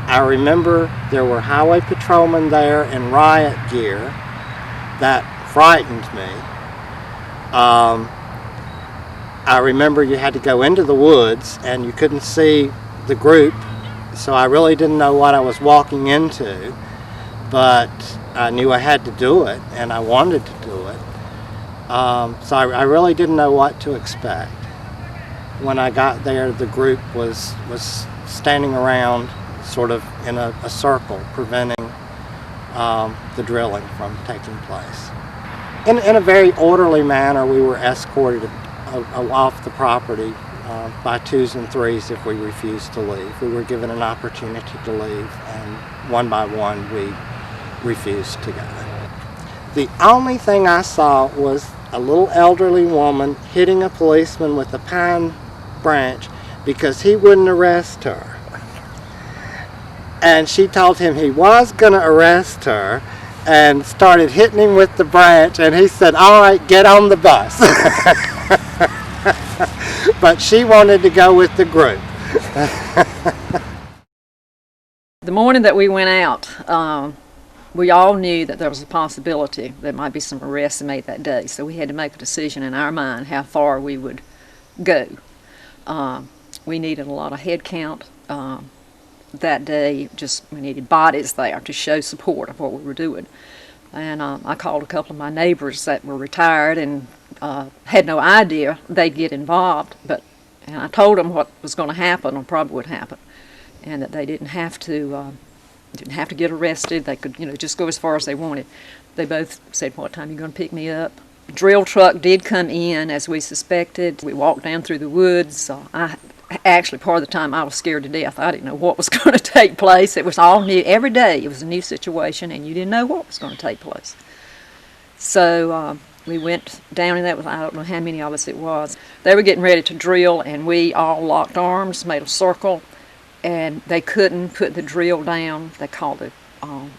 I remember there were highway patrolmen there in riot gear. That frightened me. I remember you had to go into the woods and you couldn't see the group, so I really didn't know what I was walking into, but I knew I had to do it and I wanted to do it. So I really didn't know what to expect. When I got there, the group was standing around sort of in a circle, preventing the drilling from taking place. In a very orderly manner, we were escorted off the property by twos and threes if we refused to leave. We were given an opportunity to leave, and one by one we refused to go. The only thing I saw was a little elderly woman hitting a policeman with a pine branch because he wouldn't arrest her. And she told him he was going to arrest her and started hitting him with the branch, and he said, "All right, get on the bus." But she wanted to go with the group. The morning that we went out, we all knew that there was a possibility there might be some arrests made that day, so we had to make a decision in our mind how far we would go. We needed a lot of head count that day. We needed bodies there to show support of what we were doing. And I called a couple of my neighbors that were retired and had no idea they'd get involved, and I told them what was going to happen or probably would happen, and that they didn't have to get arrested. They could, just go as far as they wanted. They both said, "What time are you going to pick me up?" The drill truck did come in as we suspected. We walked down through the woods. Actually, part of the time I was scared to death. I didn't know what was going to take place. It was all new. Every day it was a new situation, and you didn't know what was going to take place. So we went down in that. I don't know how many of us it was. They were getting ready to drill, and we all locked arms, made a circle, and they couldn't put the drill down. They called the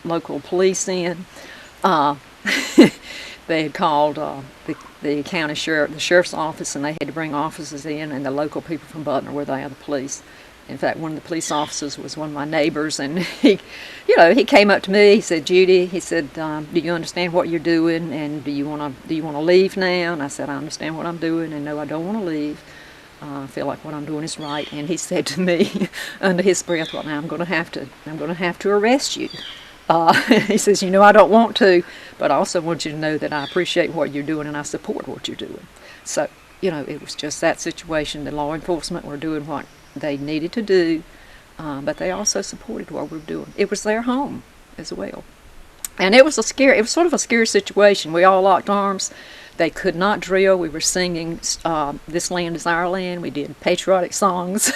local police in. They had called the county sheriff, the sheriff's office, and they had to bring officers in, and the local people from Butner were there, the police. In fact, one of the police officers was one of my neighbors, and he came up to me. He said, "Judy," he said, "do you understand what you're doing, and do you want to leave now?" And I said, "I understand what I'm doing, and no, I don't want to leave. I feel like what I'm doing is right." And he said to me, under his breath, "Well, now I'm going to have to arrest you." He says, "I don't want to, but I also want you to know that I appreciate what you're doing and I support what you're doing." So, it was just that situation. The law enforcement were doing what they needed to do, but they also supported what we were doing. It was their home as well. And it was sort of a scary situation. We all locked arms. They could not drill. We were singing, "This Land Is Our Land." We did patriotic songs.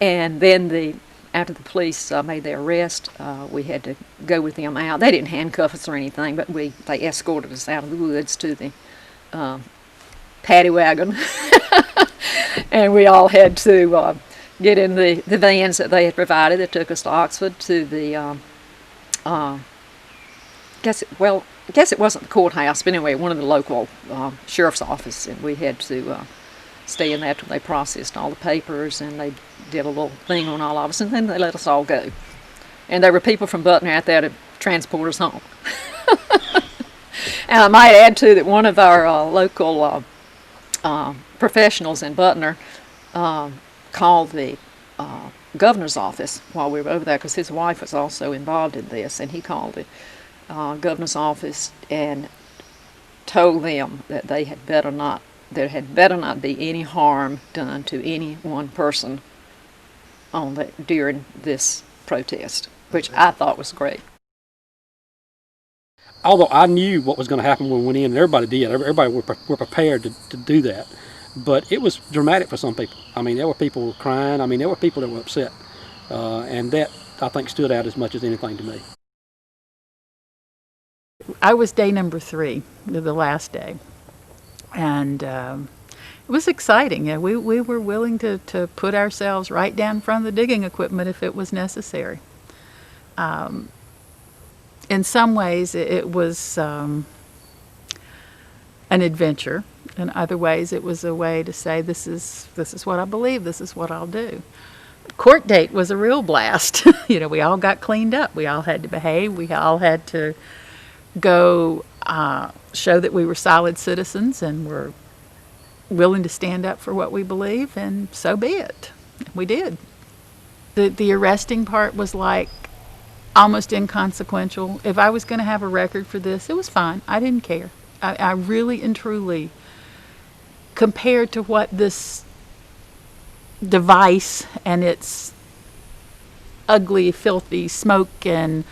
And then after the police made their arrest, we had to go with them out. They didn't handcuff us or anything, but they escorted us out of the woods to the paddy wagon. And we all had to get in the vans that they had provided that took us to Oxford to the, I guess it wasn't the courthouse, but anyway, one of the local sheriff's office, and we had to stay in there till they processed all the papers, and they did a little thing on all of us, and then they let us all go. And there were people from Butner out there to transport us home. And I might add, too, that one of our local professionals in Butner called the governor's office while we were over there, because his wife was also involved in this, and he called the governor's office and told them that there had better not be any harm done to any one person during this protest, which I thought was great. Although I knew what was going to happen when we went in, and everybody did. Everybody were prepared to do that. But it was dramatic for some people. I mean, there were people who were crying. I mean, there were people that were upset. And that, I think, stood out as much as anything to me. I was day number 3, the last day. And it was exciting. Yeah, we were willing to put ourselves right down in front of the digging equipment if it was necessary. In some ways, it was an adventure. In other ways, it was a way to say, this is what I believe, this is what I'll do. court date was a real blast. We all got cleaned up. We all had to behave. We all had to go show that we were solid citizens and were willing to stand up for what we believe, and so be it. We did. The arresting part was like almost inconsequential. If I was going to have a record for this, it was fine. I didn't care. I really and truly, compared to what this device and its ugly, filthy smoke and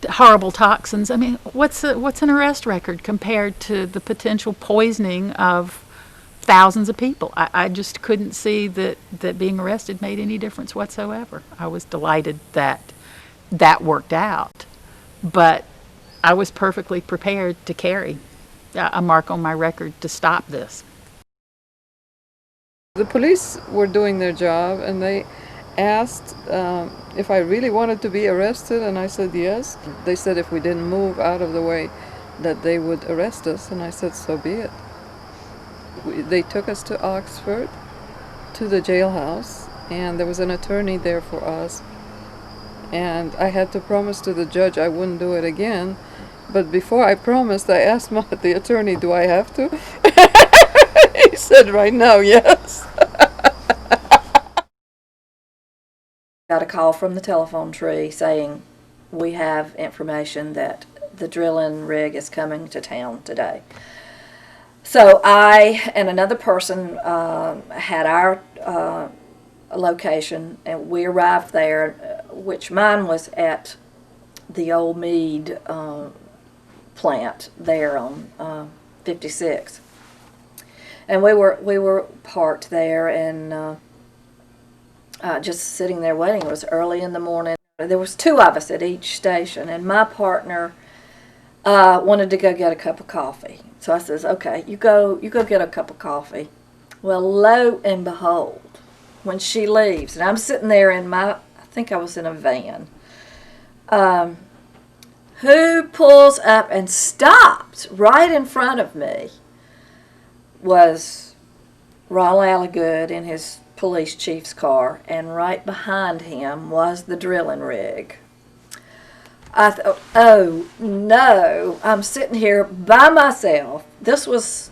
horrible toxins, I mean, what's an arrest record compared to the potential poisoning of thousands of people? I just couldn't see that being arrested made any difference whatsoever. I was delighted that worked out, but I was perfectly prepared to carry a mark on my record to stop this. The police were doing their job, and they asked if I really wanted to be arrested, and I said yes. They said if we didn't move out of the way that they would arrest us, and I said so be it. They took us to Oxford, to the jailhouse, and there was an attorney there for us. And I had to promise to the judge I wouldn't do it again. But before I promised, I asked the attorney, do I have to? He said right now, yes. Got a call from the telephone tree saying, we have information that the drilling rig is coming to town today. So I and another person had our location, and we arrived there, which mine was at the old Mead plant there on 56. And we were parked there and just sitting there waiting. It was early in the morning. There was two of us at each station, and my partner wanted to go get a cup of coffee. So I says, okay, you go get a cup of coffee. Well, lo and behold, when she leaves, and I'm sitting there I think I was in a van, who pulls up and stopped right in front of me was Ronald Alligood in his police chief's car, and right behind him was the drilling rig. I thought, oh no, I'm sitting here by myself. This was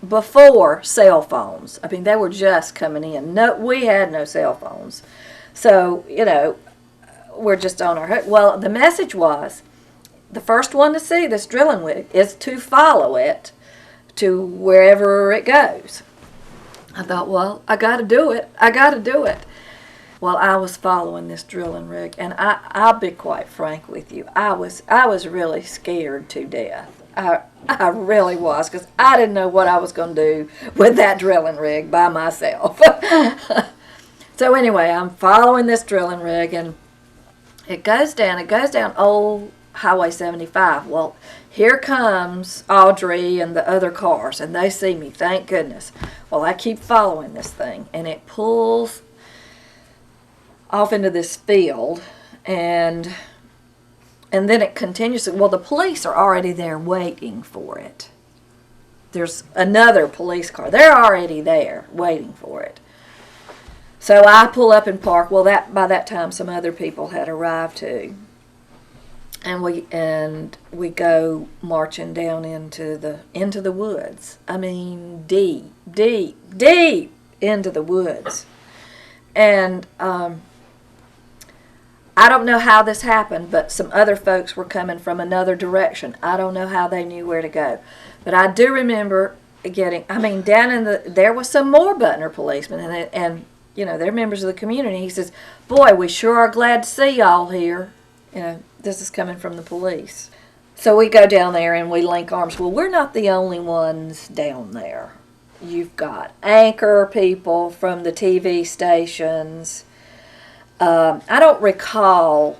before cell phones. I mean, they were just coming in. No, we had no cell phones. So, we're just on our hook. Well, the message was, the first one to see this drilling rig is to follow it to wherever it goes. I thought, well, I got to do it. Well, I was following this drilling rig, and I'll be quite frank with you. I was really scared to death. I really was, because I didn't know what I was going to do with that drilling rig by myself. So anyway, I'm following this drilling rig, and it goes down old Highway 75. Well, here comes Audrey and the other cars, and they see me, thank goodness. Well, I keep following this thing, and it pulls off into this field, and then it continues. Well, the police are already there waiting for it. There's another police car. They're already there waiting for it. So I pull up and park. Well, by that time, some other people had arrived too. And we go marching down into the woods. I mean, deep into the woods. And I don't know how this happened, but some other folks were coming from another direction. I don't know how they knew where to go. But I do remember there was some more Butner policemen, and they're members of the community. He says, boy, we sure are glad to see y'all here. This is coming from the police. So we go down there and we link arms. Well, we're not the only ones down there. You've got anchor people from the TV stations. I don't recall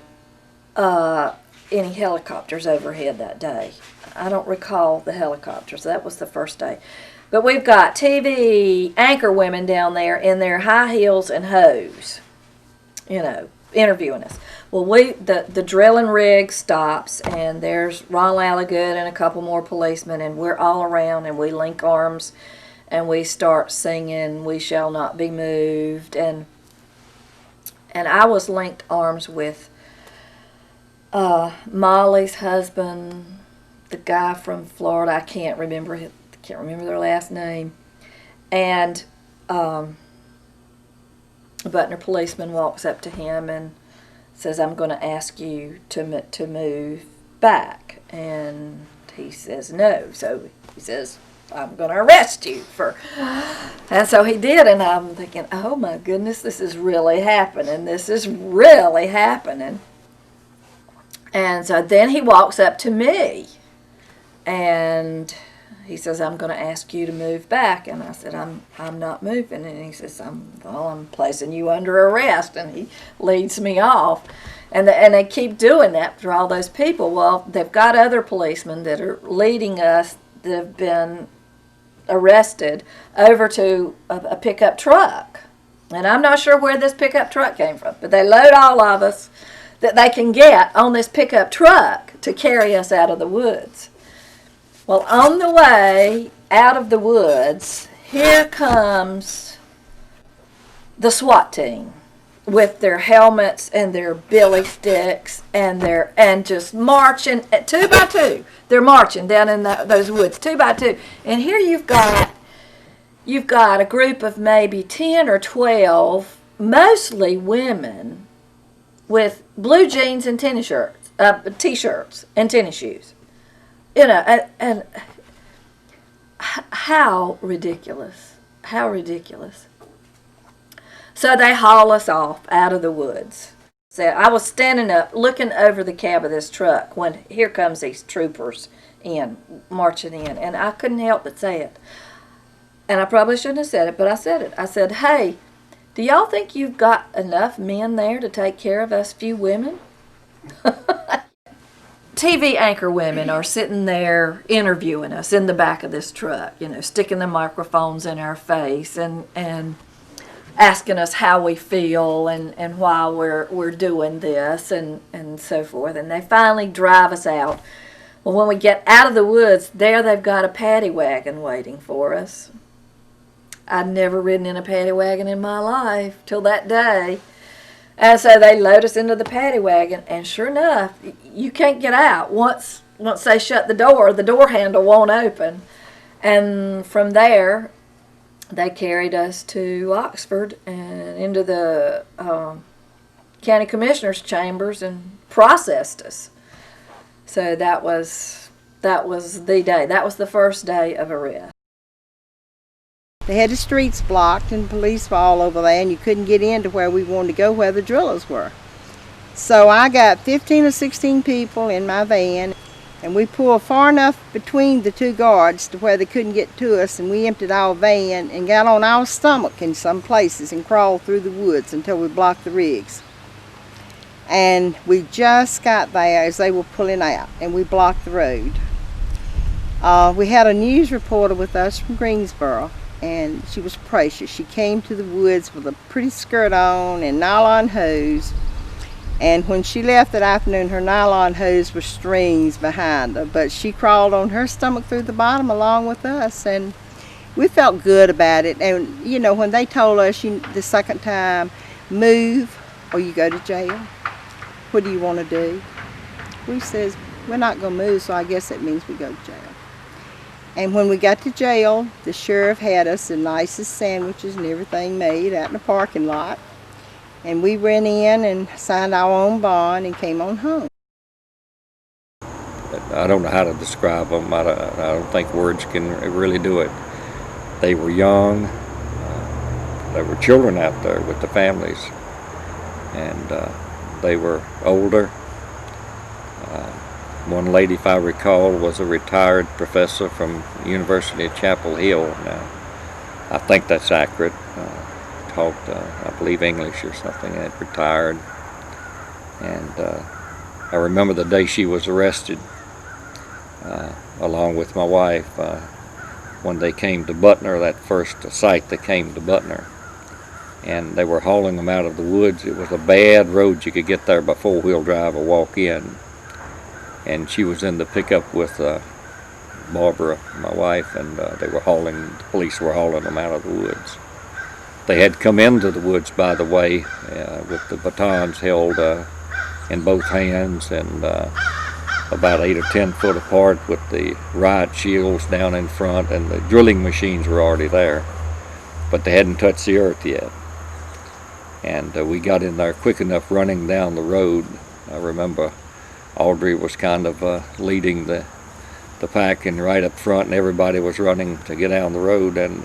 any helicopters overhead that day. I don't recall the helicopters. That was the first day. But we've got TV anchor women down there in their high heels and hose, interviewing us. Well, the drilling rig stops, and there's Ron Alligood and a couple more policemen, and we're all around, and we link arms, and we start singing "We Shall Not Be Moved," and and I was linked arms with Molly's husband, the guy from Florida. I can't remember their last name. And a Butner policeman walks up to him and says, "I'm going to ask you to move back." And he says no. So he says, "I'm going to arrest you for," and so he did. And I'm thinking, oh my goodness, this is really happening. This is really happening. And so then he walks up to me and he says, "I'm going to ask you to move back." And I said, I'm not moving. And he says, I'm placing you under arrest. And he leads me off. And they keep doing that for all those people. Well, they've got other policemen that are leading us that have been arrested over to a pickup truck. And I'm not sure where this pickup truck came from, but they load all of us that they can get on this pickup truck to carry us out of the woods. Well, on the way out of the woods, here comes the SWAT team with their helmets and their billy sticks and just marching 2 by 2. They're marching down in those woods 2 by 2. And here you've got a group of maybe 10 or 12, mostly women, with blue jeans and tennis shirts, t-shirts and tennis shoes. You know, and how ridiculous. How ridiculous. So they haul us off out of the woods. So I was standing up looking over the cab of this truck when here comes these troopers marching in, and I couldn't help but say it. And I probably shouldn't have said it, but I said it. I said, "Hey, do y'all think you've got enough men there to take care of us few women?" TV anchor women are sitting there interviewing us in the back of this truck, you know, sticking the microphones in our face and asking us how we feel and why we're doing this and so forth. And they finally drive us out. Well, when we get out of the woods, there they've got a paddy wagon waiting for us. I'd never ridden in a paddy wagon in my life till that day. And so they load us into the paddy wagon, and sure enough, you can't get out. Once they shut the door handle won't open. And from there, they carried us to Oxford and into the county commissioner's chambers and processed us. So that was the day. That was the first day of arrest. They had the streets blocked and police were all over there, and you couldn't get into where we wanted to go, where the drillers were. So I got 15 or 16 people in my van, and we pulled far enough between the two guards to where they couldn't get to us, and we emptied our van and got on our stomach in some places and crawled through the woods until we blocked the rigs. And we just got there as they were pulling out, and we blocked the road. We had a news reporter with us from Greensboro, and she was precious. She came to the woods with a pretty skirt on and nylon hose. And when she left that afternoon, her nylon hose was strings behind her. But she crawled on her stomach through the bottom along with us, and we felt good about it. And, you know, when they told us the second time, move or you go to jail, what do you want to do? We says, we're not going to move, so I guess that means we go to jail. And when we got to jail, the sheriff had us the nicest sandwiches and everything made out in the parking lot. And we went in and signed our own bond and came on home. I don't know how to describe them. I don't think words can really do it. They were young. There were children out there with the families. And they were older. One lady, if I recall, was a retired professor from the University of Chapel Hill. Now, I think that's accurate. Taught, I believe, English or something, and retired. And I remember the day she was arrested, along with my wife, when they came to Butner, that first site they came to Butner. And they were hauling them out of the woods. It was a bad road. You could get there by four-wheel drive or walk in. And she was in the pickup with Barbara, my wife, and the police were hauling them out of the woods. They had come into the woods, by the way, with the batons held in both hands, and about 8 or 10 foot apart, with the riot shields down in front, and the drilling machines were already there, but they hadn't touched the earth yet. And we got in there quick enough running down the road. I remember Audrey was kind of leading the pack and right up front, and everybody was running to get down the road, and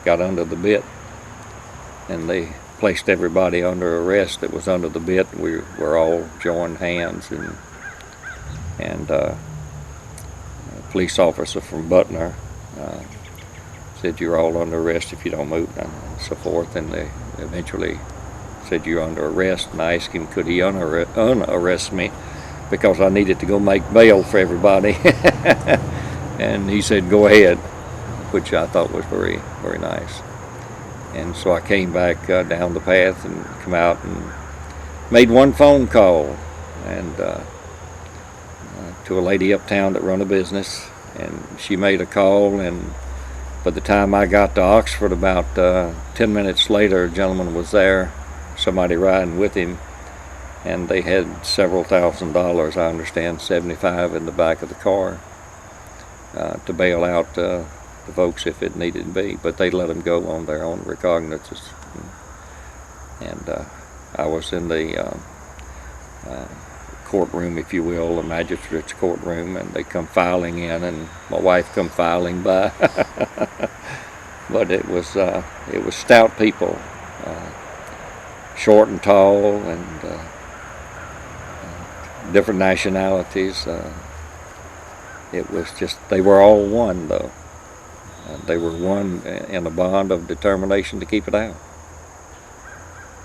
got under the bit. And they placed everybody under arrest that was under the bit. We were all joined hands, and a police officer from Butner said, "You're all under arrest if you don't move," and so forth. And they eventually said, "You're under arrest," and I asked him, could he unarrest me, because I needed to go make bail for everybody. And he said, "Go ahead," which I thought was very, very nice. And so I came back down the path and come out and made one phone call, and to a lady uptown that run a business, and she made a call, and by the time I got to Oxford, about 10 minutes later, a gentleman was there, somebody riding with him, and they had several $1,000s, I understand 75 in the back of the car, to bail out the folks if it needed to be, but they let them go on their own recognizance. And I was in the courtroom, if you will, the magistrate's courtroom, and they come filing in, and my wife come filing by. But it was stout people, short and tall, and different nationalities. It was just, they were all one, though. They were one in a bond of determination to keep it out.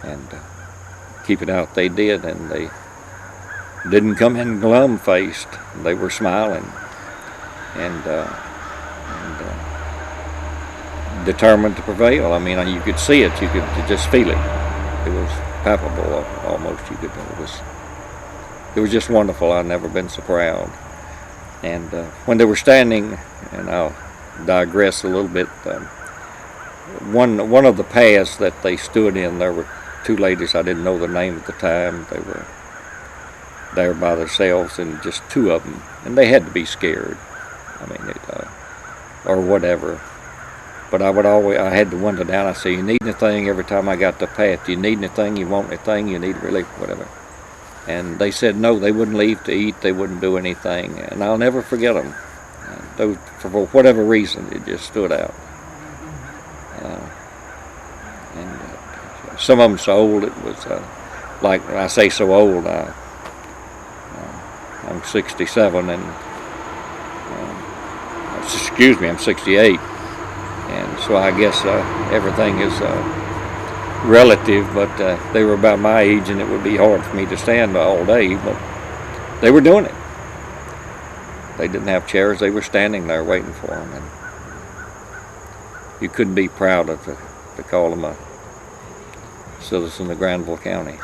And keep it out they did, and they didn't come in glum-faced. They were smiling and determined to prevail. I mean, you could see it, you could just feel it. It was palpable almost. It was just wonderful. I've never been so proud. And when they were standing, and I'll digress a little bit, one of the paths that they stood in, there were two ladies, I didn't know their name at the time. They were there by themselves, and just two of them, and they had to be scared. I mean, or whatever. But I had to wonder down. I said, "You need anything?" Every time I got the path, "Do you need anything? You want anything? You need relief?" Whatever. And they said no, they wouldn't leave to eat, they wouldn't do anything, and I'll never forget them. Those, for whatever reason, it just stood out. And some of them so old, it was like, I say so old, I'm 67, and excuse me, I'm 68, and so I guess everything is relative, but they were about my age, and it would be hard for me to stand all day, but they were doing it. They didn't have chairs, they were standing there waiting for them, and you couldn't be proud of to call them a citizen of Granville County.